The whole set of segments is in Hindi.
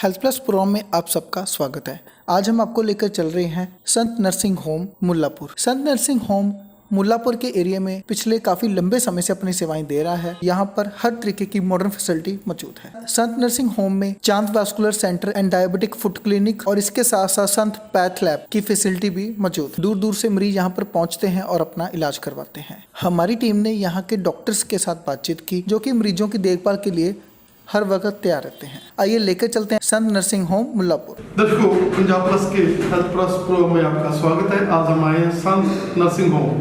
हेल्थ प्लस प्रो में आप सबका स्वागत है। आज हम आपको लेकर चल रहे हैं संत नर्सिंग होम मुल्लापुर। संत नर्सिंग होम मुल्लापुर के एरिया में पिछले काफी लंबे समय से अपनी सेवाएं दे रहा है। यहाँ पर हर तरीके की मॉडर्न फैसिलिटी मौजूद है। संत नर्सिंग होम में चांद vascular centre and diabetic foot clinic और इसके साथ साथ संत पैथ लैब की फैसिलिटी भी मौजूद। दूर दूर से मरीज यहाँ पर पहुँचते हैं और अपना इलाज करवाते हैं। हमारी टीम ने यहाँ के डॉक्टर्स के साथ बातचीत की जो कि मरीजों की देखभाल के लिए हर वक्त तैयार रहते हैं। आइए लेकर चलते हैं संत नर्सिंग होम मुल्लापुर। दर्शकों, पंजाब प्लस के हेल्थ प्लस प्रो में आपका स्वागत है। आज हम आए हैं संत नर्सिंग होम,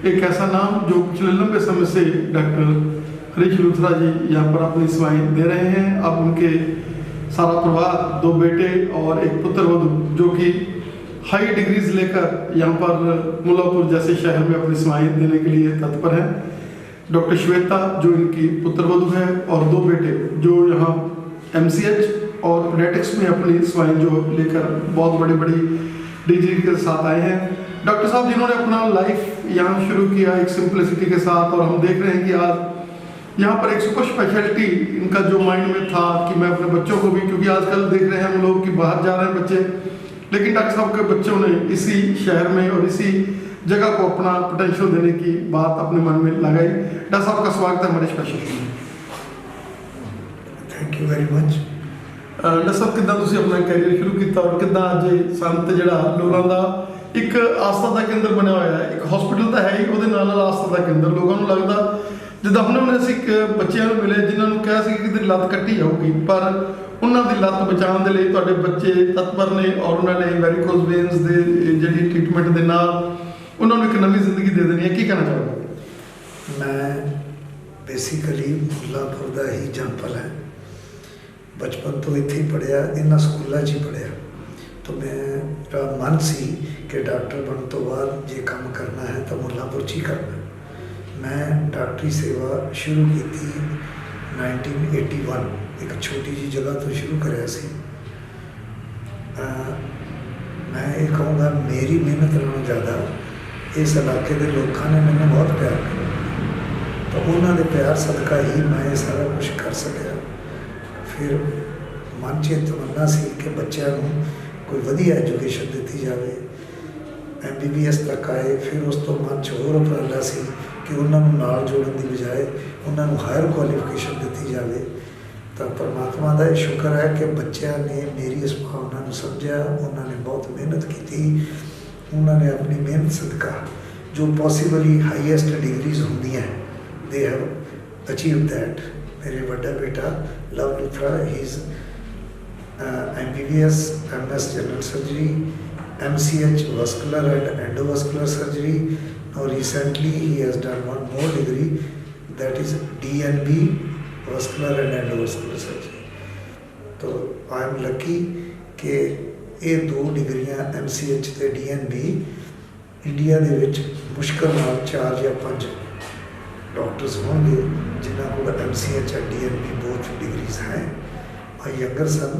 एक ऐसा नाम जो पिछले लंबे समय से डॉक्टर हरीश लूथरा जी यहाँ पर अपनी सेवाएं दे रहे हैं। अब उनके सारा परिवार, 2 बेटे और एक पुत्र वधू जो कि हाई डिग्रीज लेकर यहाँ पर मुल्लापुर जैसे शहर में अपनी सेवाएं देने के लिए तत्पर हैं। डॉक्टर श्वेता जो इनकी पुत्र वधू है और 2 बेटे जो यहाँ MCH और पीडियाट्रिक्स में अपनी सेवाएं जो लेकर बहुत बड़ी बड़ी डिग्री के साथ आए हैं। डॉक्टर साहब जिन्होंने अपना लाइफ यहाँ शुरू किया एक सिंपलिसिटी के साथ, और हम देख रहे हैं कि आज यहाँ पर एक सुपर स्पेशलिटी इनका जो माइंड में था कि मैं अपने बच्चों को भी, क्योंकि आजकल देख रहे हैं हम लोग कि बाहर जा रहे हैं बच्चे, लेकिन डॉक्टर साहब के बच्चों ने इसी शहर में और इसी जगह को अपना पोटेंशियल देने की बात अपने मन में लगाई। डॉक्टर साहब का स्वागत है हमारे स्पेशल शो में। Thank you very much. Doctor साहब कितना ਤੁਸੀਂ ਆਪਣਾ ਕੈਰੀਅਰ ਸ਼ੁਰੂ ਕੀਤਾ ਔਰ ਕਿਦਾਂ ਅੱਜ ਸੰਤ ਜਿਹੜਾ ਲੋਕਾਂ ਦਾ ਇੱਕ ਆਸਥਾ ਦਾ ਕੇਂਦਰ ਬਣਿਆ ਹੋਇਆ ਹੈ। ਇੱਕ ਹਸਪੀਟਲ ਤਾਂ ਹੈ ਹੀ, ਉਹਦੇ ਨਾਲ ਨਾਲ ਆਸਥਾ ਦਾ ਕੇਂਦਰ। ਲੋਕਾਂ ਨੂੰ ਲੱਗਦਾ ਜਿੱਦਾਂ ਹੁਣ ਅਸੀਂ ਬੱਚਿਆਂ ਨੂੰ ਮਿਲੇ ਜਿਨ੍ਹਾਂ ਨੂੰ ਕਿਹਾ ਸੀ ਕਿ ਲੱਤ ਕੱਟੀ ਜਾਊਗੀ, ਪਰ ਉਹਨਾਂ ਦੀ ਲੱਤ ਬਚਾਉਣ ਦੇ ਲਈ ਤੁਹਾਡੇ ਬੱਚੇ ਤਤਪਰ ਨੇ ਔਰ ਉਹਨਾਂ ਨੇ ਵੈਰੀਕੋਜ਼ ਵੇਨਸ ਦੇ ਜਿਹੜੀ ਟ੍ਰੀਟਮੈਂਟ ਦੇ ਨਾਲ ਉਹਨਾਂ ਨੂੰ ਇੱਕ ਨਵੀਂ ਜ਼ਿੰਦਗੀ ਦੇ ਦੇਣੀ ਹੈ। ਕੀ ਕਹਿਣਾ ਚਾਹੋਗੇ? मैं बेसिकली मुल्लापुर ਦਾ ਹੀ ਜੰਪਲ ਹੈ। ਬਚਪਨ ਤੋਂ ਇੱਥੇ ਹੀ ਪੜ੍ਹਿਆ, ਇਹਨਾਂ ਸਕੂਲਾਂ 'ਚ ਹੀ ਪੜ੍ਹਿਆ। तो मेरा मन सी कि डॉक्टर बनने तो बाद जे काम करना है तो मुल्लापुर 'ਚ ही करना। मैं डॉक्टरी सेवा शुरू की थी 1981, एक छोटी जी जगह तो शुरू कराया सी। मैं ये कहूँगा मेरी मेहनत नालों ज़्यादा इस इलाके के लोगों ने मैंने बहुत प्यार किया, तो उन्होंने प्यार सदका ही मैं ये सारा कुछ कर सकिया। फिर मन च तमन्ना सी कि बच्चों को कोई वधिया एजुकेशन दी जाए, MBBS तक आए। फिर उस तो मन च होर उपराला सी कि उन्होंने नाल जोड़न की बजाय उन्होंने हायर क्वालिफिकेशन दी जाए। तो परमात्मा का शुक्र है कि बच्चों ने मेरी इस भावना को समझा, उन्होंने बहुत मेहनत की, उन्होंने अपनी मेहनत सदका जो पॉसिबली हाईएस्ट डिग्रीज होंगी हैं दे हैव अचीव दैट। मेरे बड़ा बेटा love Luthra, he is MBBS MS general surgery, MCH vascular and endovascular surgery. Now recently he has done one more degree, that is DNB vascular and endovascular surgery. तो I am lucky कि ये 2 डिग्रियां MCH ਤੇ DNB इंडिया ਦੇ ਵਿੱਚ मुश्किल ਨਾਲ 4 ਜਾਂ 5 डॉक्टर्स होंगे जिन्होंने को MCH और DNB बोथ डिग्रीज हैं। और younger son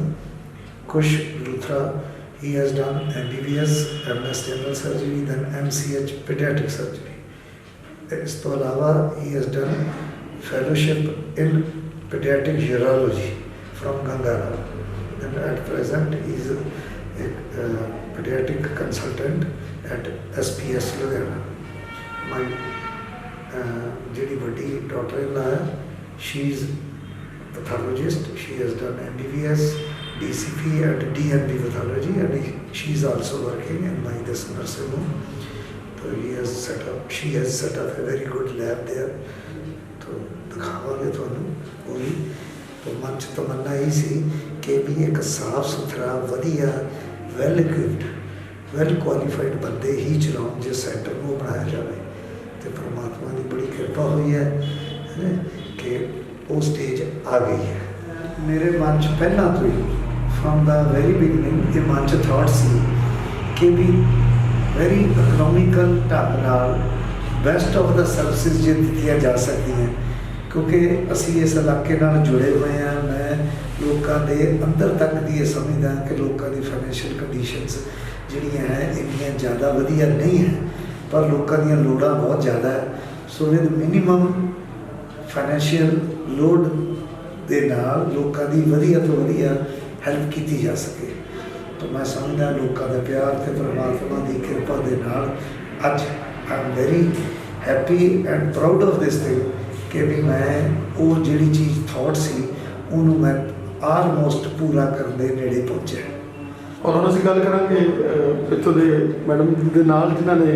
Kush Luthra, he has done MBBS MS general surgery, then MCH pediatric surgery. इस तो अलावा he has done fellowship in pediatric urology from Gangara, and at present he is a pediatric consultant at SPS Ludhiana. My ਜਿਹੜੀ ਵੱਡੀ ਡਾਕਟਰ ਇਨ ਲਾ ਹੈ, she is pathologist, she has done MBBS DCP and DNB pathology, and she is also working in my this nursing home. So she has set up a very good lab there. तो दिखावांगे ਤੁਹਾਨੂੰ ਉਹ ਵੀ। तो मन च तमन्ना ही सी कि भी एक साफ सुथरा वधिया वैल इक्विप्ड वैल क्वालिफाइड बंदे ही चलाउण जे सेंटर ਨੂੰ ਬਣਾਇਆ ਜਾਵੇ। तो परमात्मा की बड़ी कृपा हुई है कि वो स्टेज आ गई है। मेरे मन च पहला तो ही फ्रॉम द वेरी बिगनिंग ये मन च थॉट सी कि भी वेरी इकोनॉमिकल ढंग नाल बेस्ट ऑफ द सर्विसेज जो दित्तियां जा सकती हैं, क्योंकि असी इस इलाके नाल जुड़े हुए हैं। मैं लोगों के अंदर तक की ये समझदा कि लोगों की फाइनैशियल कंडीशनस जिहड़ियां है इन्नियां ज़्यादा वधिया नहीं है, पर लोगों दी लोड़ां बहुत ज़्यादा है। So with minimum financial load दे नाल लोगों की वधिया तो वधिया ਹੈਲਪ ਕੀਤੀ ਜਾ ਸਕੇ। तो मैं समझदा लोगों का प्यार ते परमात्मा की कृपा के नाल अज I am very happy and proud of this thing कि भी मैं वो जिहड़ी चीज़ थॉट सी उन्होंने मैं आलमोस्ट पूरा करने दे नेड़े पहुँचा। और हम ਅਸੀਂ ਗੱਲ ਕਰਾਂਗੇ ਇੱਥੋਂ ਦੇ ਮੈਡਮ ਦੇ ਨਾਲ ਜਿਨ੍ਹਾਂ ਨੇ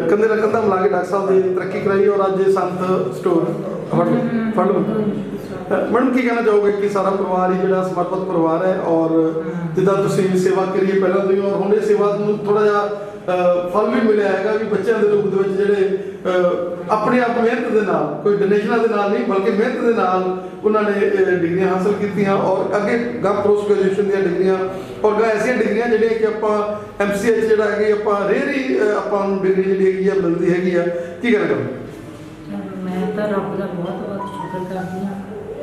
ਕੰਧੇ ਨਾਲ ਕੰਧਾ ਮਿਲਾ ਕੇ ਡਾਕਟਰ ਸਾਹਿਬ ਦੀ ਤਰੱਕੀ ਕਰਾਈ ਔਰ ਅੱਜ ਇਹ ਸੰਤ ਸਟੋਰ ਫੜ ਲਓ। ਮੈਡਮ ਕੀ ਕਹਿਣਾ ਚਾਹੋਗੇ ਕਿ ਸਾਰਾ ਪਰਿਵਾਰ ਹੀ ਜਿਹੜਾ ਸਮਰਪਿਤ ਪਰਿਵਾਰ ਹੈ ਔਰ ਜਿੱਦਾਂ ਤੁਸੀਂ ਸੇਵਾ ਕਰੀਏ ਪਹਿਲਾਂ ਤੋਂ ਹੀ ਔਰ ਹੁਣ ਇਹ ਸੇਵਾ ਨੂੰ ਥੋੜਾ ਜਿਹਾ ਫਲ ਵੀ ਮਿਲਿਆ ਹੈਗਾ ਵੀ ਬੱਚਿਆਂ ਦੇ ਰੂਪ ਦੇ ਵਿੱਚ ਜਿਹੜੇ ਆਪਣੇ ਆਪ ਮਿਹਨਤ ਦੇ ਨਾਲ ਕੋਈ ਡੋਨੇਸ਼ਨਾਂ ਦੇ ਨਾਲ ਨਹੀਂ ਬਲਕਿ ਮਿਹਨਤ ਦੇ ਨਾਲ ਉਹਨਾਂ ਨੇ ਡਿਗਰੀਆਂ ਹਾਸਲ ਕੀਤੀਆਂ ਔਰ ਅੱਗੇ ਗਾ ਪੋਸਟ ਗ੍ਰੈਜੂਏਸ਼ਨ ਦੀਆਂ ਡਿਗਰੀਆਂ ਔਰ ਗਾ ਐਸੀਆਂ ਡਿਗਰੀਆਂ ਜਿਹੜੀਆਂ ਕਿ ਆਪਾਂ MCH ਜਿਹੜਾ ਹੈਗੀ ਆਪਾਂ ਰੇਅਰ ਹੀ ਆਪਾਂ ਨੂੰ ਡਿਗਰੀ ਜਿਹੜੀ ਹੈਗੀ ਆ ਮਿਲਦੀ ਹੈਗੀ ਆ ਕੀ ਕਹਿਣਾ ਚਾਹੁੰਦੇ? ਮੈਂ ਤਾਂ ਰੱਬ ਦਾ ਬਹੁਤ ਬਹੁਤ ਸ਼ੁਕਰ ਕਰਦੀ ਹਾਂ।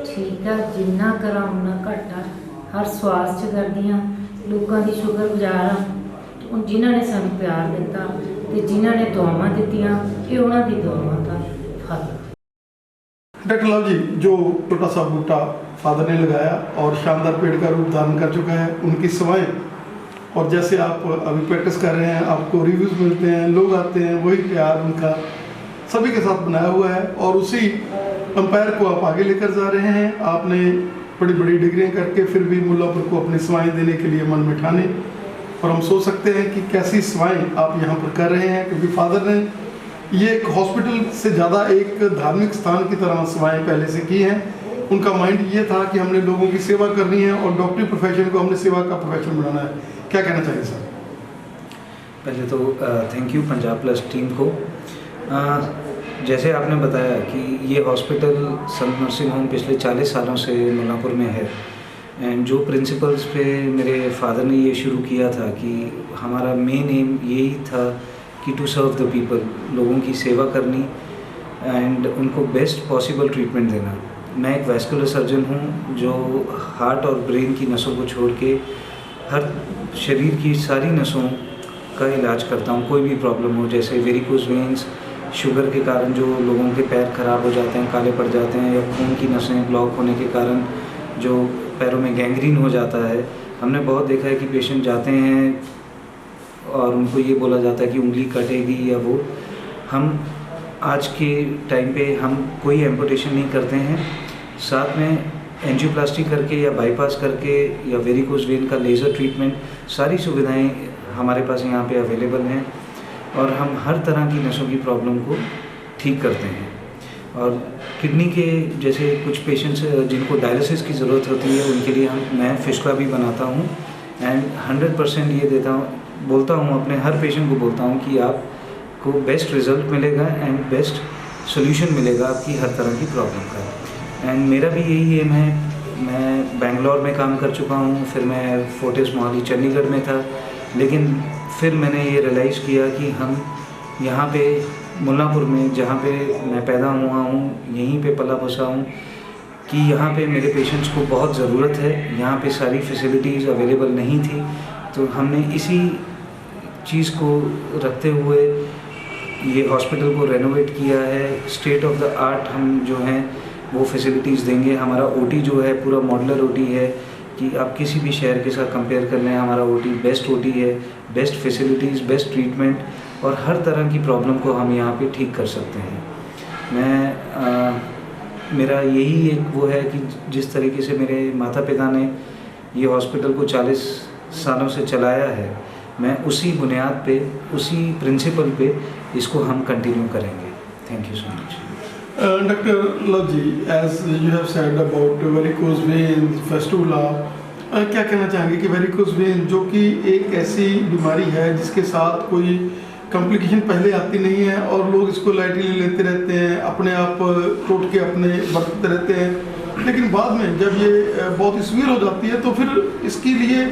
ਠੀਕ ਆ, ਜਿੰਨਾ ਕਰਾਂ ਉਨਾ ਘੱਟ ਆ। ਹਰ ਸਵਾਸ 'ਚ ਕਰਦੀ ਹਾਂ, ਲੋਕਾਂ ਦੀ ਸ਼ੁਕਰਗੁਜ਼ਾਰ ਹਾਂ। ਹੁਣ ਜਿਨ੍ਹਾਂ ਨੇ ਸਾਨੂੰ ਪਿਆਰ ਦਿੱਤਾ ਤੇ ਜਿਨ੍ਹਾਂ ਨੇ ਦੁਆਵਾਂ ਦਿੱਤੀਆਂ ਇਹ ਉਹਨਾਂ ਦੀ ਦੁਆਵਾਂ ਦਾ ਫਲ। डॉक्टर लव जी, जो छोटा सा बूटा फादर ने लगाया और शानदार पेड़ का रूप धारण कर चुका है, उनकी सेवाएं और जैसे आप अभी प्रैक्टिस कर रहे हैं आपको रिव्यूज़ मिलते हैं, लोग आते हैं, वही प्यार उनका सभी के साथ बनाया हुआ है और उसी अंपायर को आप आगे लेकर जा रहे हैं। आपने बड़ी बड़ी डिग्रियाँ करके फिर भी मुल्लापुर को अपनी सेवाएं देने के लिए मन में ठाने और हम सोच सकते हैं कि कैसी सेवाएं आप यहाँ पर कर रहे हैं क्योंकि फादर ने ये एक हॉस्पिटल से ज़्यादा एक धार्मिक स्थान की तरह सेवाएं पहले से की हैं। उनका माइंड ये था कि हमने लोगों की सेवा करनी है और डॉक्टरी प्रोफेशन को हमने सेवा का प्रोफेशन बनाना है। क्या कहना चाहिए सर? पहले तो thank you Punjab plus team को। जैसे आपने बताया कि ये हॉस्पिटल संत नर्सिंग होम पिछले 40 सालों से मुल्लापुर में है एंड जो प्रिंसिपल्स पे मेरे फादर ने ये शुरू किया था कि हमारा मेन एम यही था कि टू सर्व द पीपल, लोगों की सेवा करनी एंड उनको बेस्ट पॉसिबल ट्रीटमेंट देना। मैं एक वैस्कुलर सर्जन हूँ जो हार्ट और ब्रेन की नसों को छोड़ के हर शरीर की सारी नसों का इलाज करता हूँ। कोई भी प्रॉब्लम हो जैसे वेरिकोज वेन्स, शुगर के कारण जो लोगों के पैर ख़राब हो जाते हैं, काले पड़ जाते हैं, या खून की नसें ब्लॉक होने के कारण जो पैरों में गैंग्रीन हो जाता है। हमने बहुत देखा है कि पेशेंट जाते हैं और उनको ये बोला जाता है कि उंगली कटेगी या वो। हम आज के टाइम पे हम कोई एम्पुटेशन नहीं करते हैं, साथ में एंजियोप्लास्टी करके या बाईपास करके या वेरिकोज वेन का लेज़र ट्रीटमेंट, सारी सुविधाएं हमारे पास यहाँ पे अवेलेबल हैं और हम हर तरह की नसों की प्रॉब्लम को ठीक करते हैं। और किडनी के जैसे कुछ पेशेंट्स जिनको डायलिसिस की ज़रूरत होती है उनके लिए मैं फिस्टुला भी बनाता हूँ एंड 100% ये बोलता हूँ अपने हर पेशेंट को बोलता हूँ कि आपको बेस्ट रिज़ल्ट मिलेगा एंड बेस्ट सोल्यूशन मिलेगा आपकी हर तरह की प्रॉब्लम का। एंड मेरा भी यही एम है। मैं बेंगलोर में काम कर चुका हूँ, फिर मैं फोर्टिस मोहाली चंडीगढ़ में था, लेकिन फिर मैंने ये रियलाइज़ किया कि हम यहाँ पे मुल्लापुर में जहाँ पे मैं पैदा हुआ हूँ, यहीं पे पला बसा हूँ, कि यहाँ पे मेरे पेशेंट्स को बहुत ज़रूरत है। यहाँ पे सारी फैसिलिटीज़ अवेलेबल नहीं थी, तो हमने इसी चीज़ को रखते हुए ये हॉस्पिटल को रेनोवेट किया है। स्टेट ऑफ द आर्ट हम जो हैं वो फैसिलिटीज़ देंगे। हमारा ओटी जो है पूरा मॉडलर ओटी है कि आप किसी भी शहर के साथ कंपेयर कर लें, हमारा ओटी बेस्ट ओटी है, बेस्ट फैसिलिटीज़, बेस्ट ट्रीटमेंट और हर तरह की प्रॉब्लम को हम यहाँ पे ठीक कर सकते हैं। मेरा यही एक वो है कि जिस तरीके से मेरे माता पिता ने ये हॉस्पिटल को 40 सालों से चलाया है, मैं उसी बुनियाद पे, उसी प्रिंसिपल पे इसको हम कंटिन्यू करेंगे। Thank you so much. Doctor Luv ji, as you have said about varicose vein, fistula, क्या कहना चाहेंगे कि वेरिकोज वेन जो कि एक ऐसी बीमारी है जिसके साथ कोई कॉम्प्लिकेशन पहले आती नहीं है और लोग इसको लाइटली लेते रहते हैं, अपने आप टोट के अपने बरतते रहते हैं, लेकिन बाद में जब ये बहुत सीवियर हो जाती है तो फिर इसके लिए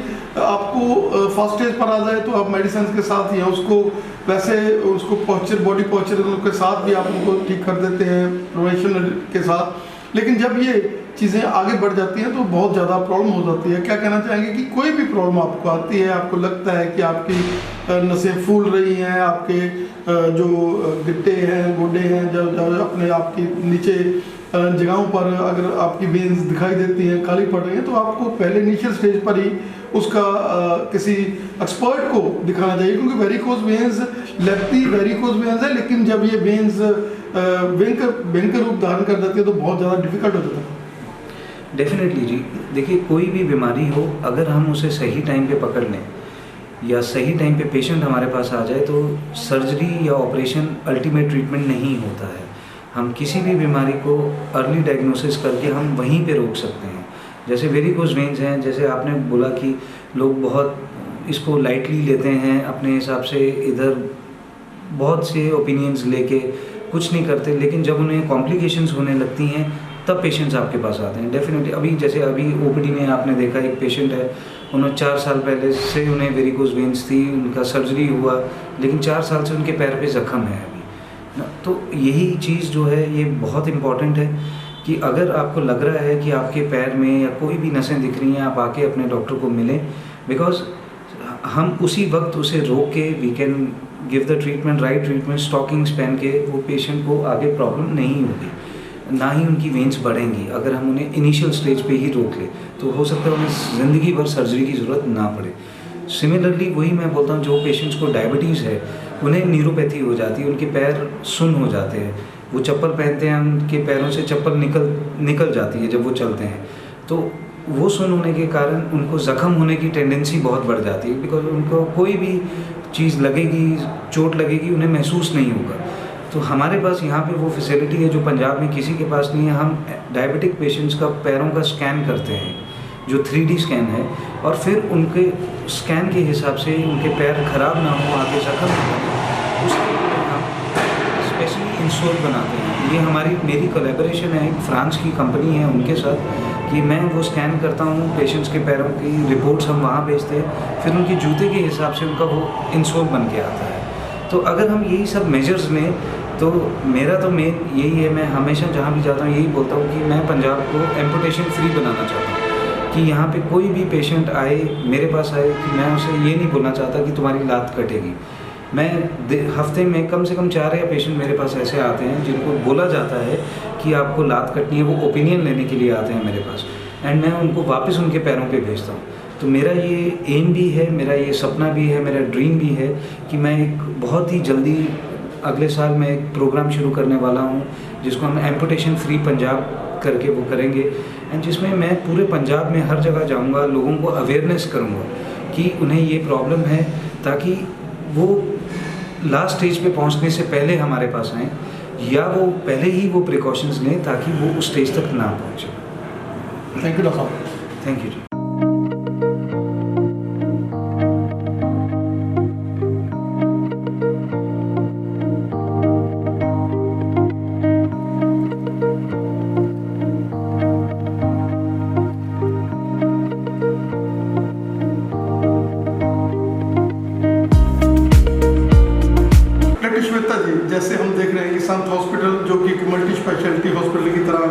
आपको फर्स्ट स्टेज पर आ जाए तो आप मेडिसिन के साथ या उसको वैसे उसको पॉस्चर, बॉडी पॉस्चर के साथ भी आप उनको ठीक कर देते हैं प्रिवेंशन के साथ। लेकिन जब ये चीज़ें आगे बढ़ जाती हैं तो बहुत ज़्यादा प्रॉब्लम हो जाती है। क्या कहना चाहेंगे कि कोई भी प्रॉब्लम आपको आती है, आपको लगता है कि आपकी नसें फूल रही हैं, आपके जो गिट्टे हैं, गोडे हैं, जब अपने आपकी नीचे जगहों पर अगर आपकी वेन्स दिखाई देती हैं, खाली पड़ रही हैं, तो आपको पहले इनिशियल स्टेज पर ही उसका किसी एक्सपर्ट को दिखाना चाहिए, क्योंकि वेरिकोज वेन्स लगती वेरिकोज वेन्स है, लेकिन जब ये वेन्स भयंकर रूप धारण कर देती है तो बहुत ज़्यादा डिफिकल्ट हो जाता है। डेफिनेटली जी, देखिए कोई भी बीमारी हो, अगर हम उसे सही टाइम पे पकड़ लें या सही टाइम पे पेशेंट हमारे पास आ जाए तो सर्जरी या ऑपरेशन अल्टीमेट ट्रीटमेंट नहीं होता है। हम किसी भी बीमारी को अर्ली डायग्नोसिस करके हम वहीं पे रोक सकते हैं। जैसे वेरिकोज वेन्स हैं, जैसे आपने बोला कि लोग बहुत इसको लाइटली लेते हैं, अपने हिसाब से इधर बहुत से ओपिनियंस लेके कुछ नहीं करते, लेकिन जब उन्हें कॉम्प्लिकेशंस होने लगती हैं तब पेशेंट्स आपके पास आते हैं। डेफिनेटली अभी ओपीडी में आपने देखा एक पेशेंट है, उन्होंने 4 साल पहले से उन्हें वेरिकोज वेन्स थी, उनका सर्जरी हुआ, लेकिन 4 साल से उनके पैर पे जख्म है अभी। तो यही चीज़ जो है ये बहुत इम्पॉर्टेंट है कि अगर आपको लग रहा है कि आपके पैर में या कोई भी नसें दिख रही हैं, आप आके अपने डॉक्टर को मिलें, बिकॉज हम उसी वक्त उसे रोक के we can give the treatment, right treatment, stockings पहन के वो पेशेंट को आगे प्रॉब्लम नहीं होगी, ना ही उनकी वेन्स बढ़ेंगी। अगर हम उन्हें इनिशियल स्टेज पे ही रोक लें तो हो सकता है उन्हें ज़िंदगी भर सर्जरी की ज़रूरत ना पड़े। सिमिलरली वही मैं बोलता हूँ, जो पेशेंट्स को डायबिटीज़ है उन्हें न्यूरोपैथी हो जाती है, उनके पैर सुन्न हो जाते हैं, वो चप्पल पहनते हैं, उनके पैरों से चप्पल निकल जाती है जब वो चलते हैं, तो वो सुन्न होने के कारण उनको ज़ख्म होने की टेंडेंसी बहुत बढ़ जाती है, बिकॉज उनको कोई भी चीज़ लगेगी, चोट लगेगी, उन्हें महसूस नहीं होगा। तो हमारे पास यहाँ पे वो फैसिलिटी है जो पंजाब में किसी के पास नहीं है। हम डायबिटिक पेशेंट्स का पैरों का स्कैन करते हैं, जो 3D स्कैन है, और फिर उनके स्कैन के हिसाब से उनके पैर खराब ना हो, आगे जख्म ना हो, उसके लिए हम स्पेशली इंसोल बनाते हैं। ये मेरी कोलैबोरेशन है, एक फ्रांस की कंपनी है उनके साथ, कि मैं वो स्कैन करता हूँ पेशेंट्स के पैरों की रिपोर्ट्स हम वहाँ भेजते हैं, फिर उनके जूते के हिसाब से उनका वो इंसोल बन के आता है। तो अगर हम यही सब मेजर्स लें तो मेरा तो मेन यही है, मैं हमेशा जहाँ भी जाता हूँ यही बोलता हूँ कि मैं पंजाब को एम्पुटेशन फ्री बनाना चाहता हूँ, कि यहाँ पे कोई भी पेशेंट आए, मेरे पास आए, कि मैं उसे ये नहीं बोलना चाहता कि तुम्हारी लात कटेगी। मैं हफ्ते में कम से कम 4 या पेशेंट मेरे पास ऐसे आते हैं जिनको बोला जाता है कि आपको लात कटनी है, वो ओपिनियन लेने के लिए आते हैं मेरे पास, एंड मैं उनको वापस उनके पैरों पे भेजता हूँ। तो मेरा ये एम भी है, मेरा ये सपना भी है, मेरा ड्रीम भी है कि मैं एक बहुत ही जल्दी अगले साल मैं एक प्रोग्राम शुरू करने वाला हूँ जिसको हम एम्पुटेशन फ्री पंजाब करके वो करेंगे, एंड जिसमें मैं पूरे पंजाब में हर जगह जाऊँगा, लोगों को अवेयरनेस करूँगा कि उन्हें ये प्रॉब्लम है, ताकि वो लास्ट स्टेज पे पहुँचने से पहले हमारे पास आएँ, या वो पहले ही वो प्रिकॉशंस लें ताकि वो उस स्टेज तक ना पहुँचे। थैंक यू डॉक्टर साहब। थैंक यू जी। श्वेता जी, जैसे हम देख रहे हैं कि संत हॉस्पिटल जो कि एक मल्टी स्पेशलिटी हॉस्पिटल की तरह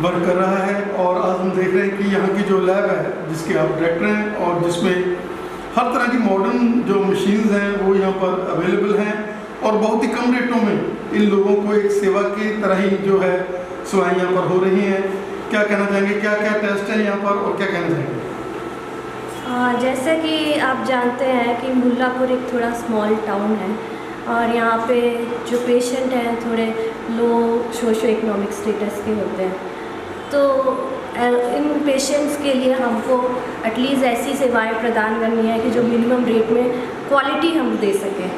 वर्क कर रहा है, और आज हम देख रहे हैं कि यहाँ की जो लैब है जिसके आप डायरेक्टर हैं, और जिसमें हर तरह की मॉडर्न जो मशीन्स हैं वो यहाँ पर अवेलेबल हैं, और बहुत ही कम रेटों में इन लोगों को एक सेवा की तरह ही जो है सेवाएँ यहाँ पर हो रही हैं। क्या कहना चाहेंगे, क्या क्या टेस्ट हैं यहाँ पर, और क्या कहना चाहेंगे? जैसे कि आप जानते हैं कि मुल्लापुर एक थोड़ा स्मॉल टाउन है, और यहाँ पे जो पेशेंट हैं थोड़े लो सोशो इकोनॉमिक स्टेटस के होते हैं, तो इन पेशेंट्स के लिए हमको एटलीस्ट ऐसी सेवाएं प्रदान करनी है कि जो मिनिमम रेट में क्वालिटी हम दे सकें।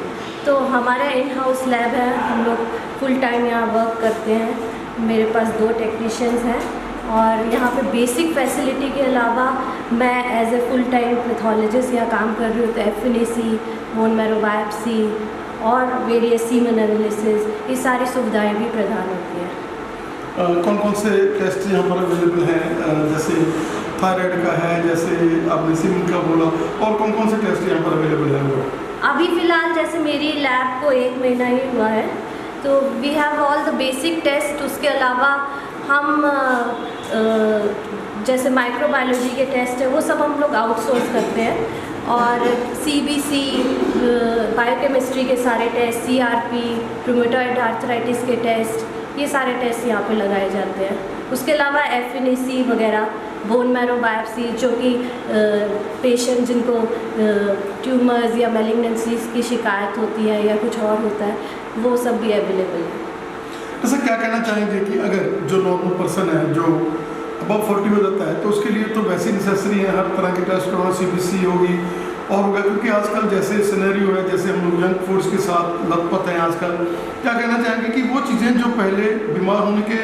तो हमारा इन हाउस लैब है, हम लोग फुल टाइम यहाँ वर्क करते हैं। मेरे पास 2 टेक्नीशियंस हैं, और यहाँ पे बेसिक फैसिलिटी के अलावा मैं as a full time pathologist यहाँ काम कर रही हूँ। तो FNAC, बोन मैरो बायोप्सी और वेरियस सीमन एनालिसिस, ये सारी सुविधाएं भी प्रदान होती हैं। कौन कौन से टेस्ट यहाँ पर अवेलेबल हैं? जैसे थायराइड का है, जैसे आपने सीमन का बोला, और कौन कौन से टेस्ट यहाँ पर अवेलेबल हैं? अभी फ़िलहाल जैसे मेरी लैब को 1 महीना ही हुआ है, तो we have all the basic test. उसके अलावा हम जैसे माइक्रोबायोलॉजी के टेस्ट है वो सब हम लोग आउटसोर्स करते हैं, और CBC, बायोकेमिस्ट्री के सारे टेस्ट, CRP, रूमेटॉइड आर्थराइटिस के टेस्ट, ये सारे टेस्ट यहाँ पे लगाए जाते हैं। उसके अलावा FNAC वगैरह, बोन मैरो बायोप्सी, जो कि पेशेंट जिनको ट्यूमर्स या मैलिग्नेंसीज की शिकायत होती है या कुछ और होता है, वो सब भी अवेलेबल है। ऐसा क्या कहना चाहेंगे कि अगर जो नॉर्मल पर्सन है जो अब 40 हो जाता है तो उसके लिए तो वैसी नेसेसरी है हर तरह के टेस्ट करवाना, CBC होगी और होगा, क्योंकि आजकल जैसे सिनेरियो है, जैसे हम लोग जंक फूड्स के साथ लथपथ हैं आजकल, क्या कहना चाहेंगे कि वो चीज़ें जो पहले बीमार होने के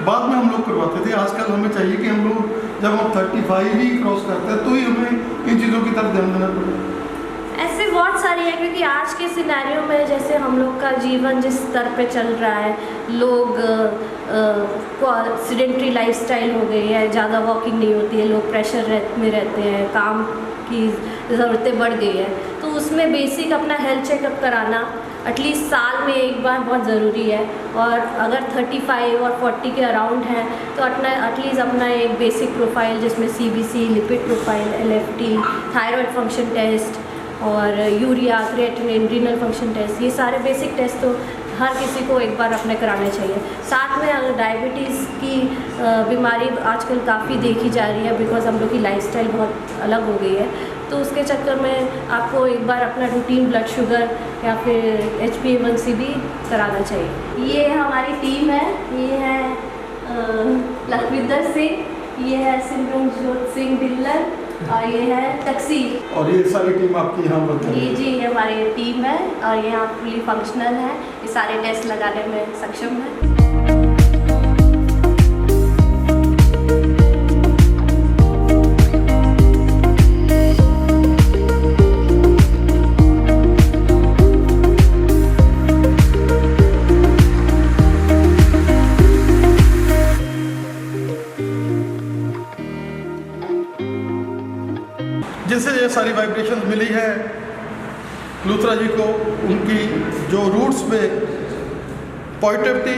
बाद में हम लोग करवाते थे, आजकल हमें चाहिए कि हम लोग जब हम 35 ही क्रॉस करते हैं तो ही हमें इन चीज़ों की तरफ ध्यान देना पड़ेगा? ऐसे बहुत सारी है, क्योंकि आज के सिनेरियो में जैसे हम लोग का जीवन जिस स्तर पे चल रहा है, लोग सेडेंटरी लाइफस्टाइल हो गई है, ज़्यादा वॉकिंग नहीं होती है, लोग प्रेशर में रहते हैं, काम की ज़रूरतें बढ़ गई है, तो उसमें बेसिक अपना हेल्थ चेकअप कराना एटलीस्ट साल में एक बार बहुत ज़रूरी है। और अगर 35 और 40 के अराउंड है तो एटलीस्ट अपना एक बेसिक प्रोफाइल जिसमें CBC, lipid profile, LFT, thyroid function test और urea, creatinine, renal function test, ये सारे बेसिक टेस्ट तो हर किसी को एक बार अपने कराने चाहिए। साथ में अगर डायबिटीज़ की बीमारी आजकल काफ़ी देखी जा रही है, बिकॉज हम लोग की लाइफस्टाइल बहुत अलग हो गई है, तो उसके चक्कर में आपको एक बार अपना रूटीन ब्लड शुगर या फिर HbA1c भी कराना चाहिए। ये हमारी टीम है, ये है लखविंदर सिंह, ये है सिमरनजोत सिंह ढिल्लन और ये है तकसीर। और ये सारी टीम आपकी यहाँ पर जी जी, ये हमारी टीम है और ये यहाँ फुली फंक्शनल है, ये सारे टेस्ट लगाने में सक्षम है। जिनसे ये सारी वाइब्रेशन मिली है लूथरा जी को, उनकी जो रूट्स पे पॉजिटिविटी,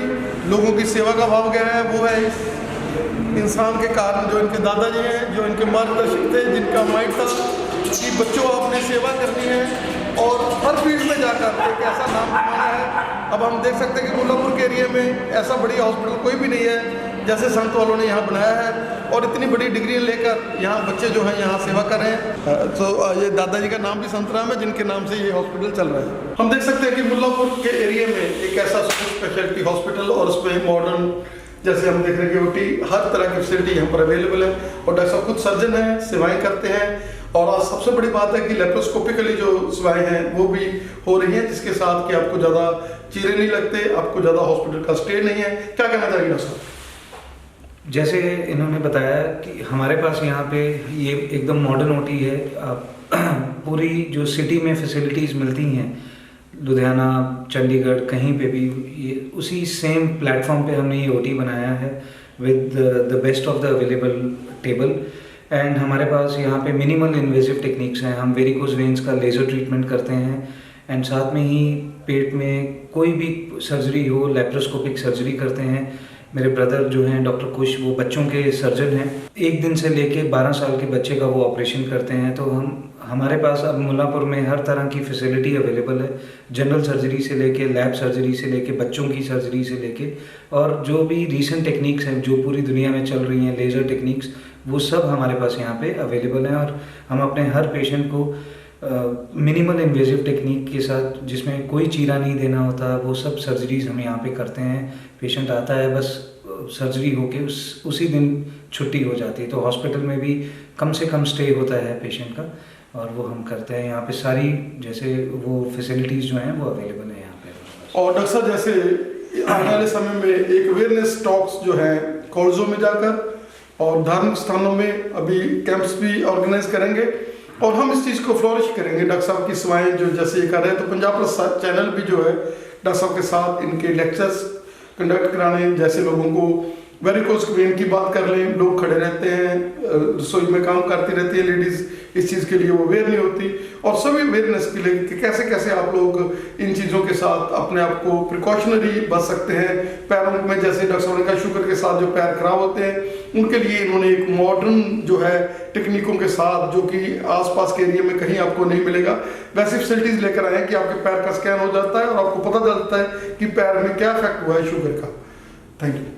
लोगों की सेवा का भाव गया है, वो है इस इंसान के कारण जो इनके दादाजी हैं, जो इनके मार्गदर्शक थे, जिनका माइंड था कि बच्चों आपने सेवा करनी है और हर फील्ड में जाकर एक ऐसा नाम कमाना है। अब हम देख सकते हैं कि मुल्लापुर के एरिया में ऐसा बड़ी हॉस्पिटल कोई भी नहीं है जैसे संत वालों ने यहाँ बनाया है, और इतनी बड़ी डिग्री लेकर यहाँ बच्चे जो हैं यहाँ सेवा कर रहे हैं। तो ये दादाजी का नाम भी संतराम है, जिनके नाम से ये हॉस्पिटल चल रहा है। हम देख सकते हैं कि मुल्लापुर के एरिया में एक ऐसा सुपर स्पेशलिटी हॉस्पिटल और उसमें मॉडर्न, जैसे हम देख रहे हैं कि OT हर तरह की फैसिलिटी यहाँ पर अवेलेबल है, और डॉक्टर साहब खुद सर्जन हैं, सेवाएं करते हैं। और आज सबसे बड़ी बात है कि लेप्रोस्कोपिकली जो सेवाएं हैं वो भी हो रही हैं, जिसके साथ कि आपको ज़्यादा चीरे नहीं लगते, आपको ज़्यादा हॉस्पिटल का स्टे नहीं है। क्या कहना चाहिए डॉक्टर साहब? जैसे इन्होंने बताया कि हमारे पास यहाँ पे ये एकदम मॉडर्न OT है। आप पूरी जो सिटी में फैसिलिटीज़ मिलती हैं, लुधियाना, चंडीगढ़, कहीं पे भी ये उसी सेम प्लेटफॉर्म पे हमने ये OT बनाया है with the best of the available table. And हमारे पास यहाँ पे मिनिमल इन्वेजिव टेक्निक्स हैं। हम वेरिकोज वेन्स का लेज़र ट्रीटमेंट करते हैं, एंड साथ में ही पेट में कोई भी सर्जरी हो, लेप्रोस्कोपिक सर्जरी करते हैं। मेरे ब्रदर जो हैं डॉक्टर कुश, वो बच्चों के सर्जन हैं। 1 दिन से लेके 12 साल के बच्चे का वो ऑपरेशन करते हैं। तो हमारे पास अब मुल्लापुर में हर तरह की फैसिलिटी अवेलेबल है, जनरल सर्जरी से लेके लैब सर्जरी से लेके बच्चों की सर्जरी से लेके, और जो भी रीसेंट टेक्निक्स हैं जो पूरी दुनिया में चल रही हैं, लेज़र टेक्निक्स, वो सब हमारे पास यहाँ पे अवेलेबल हैं। और हम अपने हर पेशेंट को मिनिमल इन्वेजिव टेक्निक के साथ, जिसमें कोई चीरा नहीं देना होता, वो सब सर्जरीज हम यहाँ पे करते हैं। पेशेंट आता है, बस सर्जरी होके उसी दिन छुट्टी हो जाती है। तो हॉस्पिटल में भी कम से कम स्टे होता है पेशेंट का, और वो हम करते हैं। यहाँ पे सारी जैसे वो फैसिलिटीज़ जो हैं वो अवेलेबल है यहाँ पे। और डॉक्टर साहब, जैसे आने वाले समय में एक अवेयरनेस टॉक्स जो है कॉलेजों में जाकर और धार्मिक स्थानों में अभी कैंप्स भी ऑर्गेनाइज करेंगे, और हम इस चीज़ को फ्लोरिश करेंगे। डॉक्टर साहब की सेवाएं जो जैसे ये कर रहे हैं, तो पंजाब प्लस चैनल भी जो है डॉक्टर साहब के साथ इनके लेक्चर्स कंडक्ट कराने, जैसे लोगों को वेरिकोज वेन की बात कर लें, लोग खड़े रहते हैं, रसोई में काम करती रहती है लेडीज़, इस चीज़ के लिए वो अवेयर नहीं होती, और सभी अवेयरनेस के लिए कि कैसे कैसे आप लोग इन चीज़ों के साथ अपने आप को प्रिकॉशनरी बच सकते हैं। पैरों में जैसे डॉक्टर साहब ने कहा, शुगर के साथ जो पैर खराब होते हैं, उनके लिए इन्होंने एक मॉडर्न जो है टेक्निकों के साथ, जो कि आसपास के एरिया में कहीं आपको नहीं मिलेगा, वैसी फैसिलिटीज़ लेकर आए हैं कि आपके पैर का स्कैन हो जाता है और आपको पता चलता है कि पैर में क्या इफेक्ट हुआ है शुगर का। Thank you.